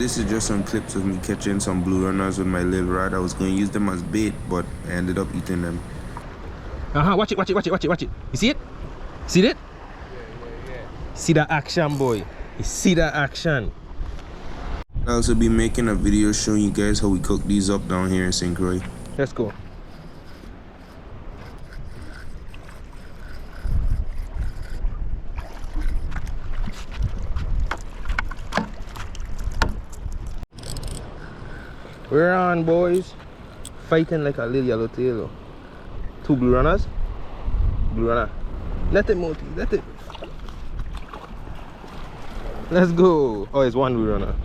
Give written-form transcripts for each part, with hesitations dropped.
this is just some clips of me catching some blue runners with my little rod. I was going to use them as bait, but I ended up eating them. Watch it, watch it, watch it, watch it, watch it. You see it? See it? Yeah. See that action, boy. You see that action. I'll also be making a video showing you guys how we cook these up down here in St. Croix. Let's go. We're on, boys. Fighting like a little yellowtail. 2 blue runners. Blue runner. Let it, Moti. Let it. Let's go. Oh, it's 1 blue runner.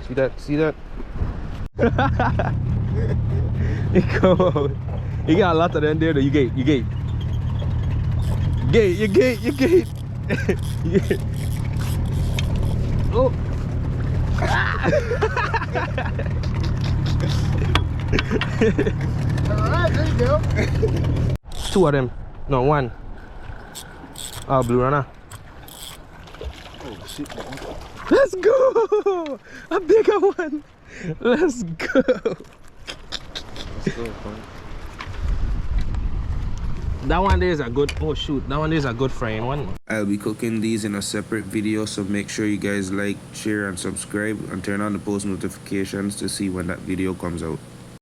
See that? See that? Come on. You got a lot of them there though. You gate. You gate. Gate. You gate. You gate. You gate. Oh. Alright, there you go. 2 of them. No, 1. Oh, blue runner. Oh shit. Let's go! A bigger one. Let's go. Let's go, fun. That one there is a good, oh shoot, that one there is a good frying one. I'll be cooking these in a separate video, so make sure you guys like, share, and subscribe, and turn on the post notifications to see when that video comes out.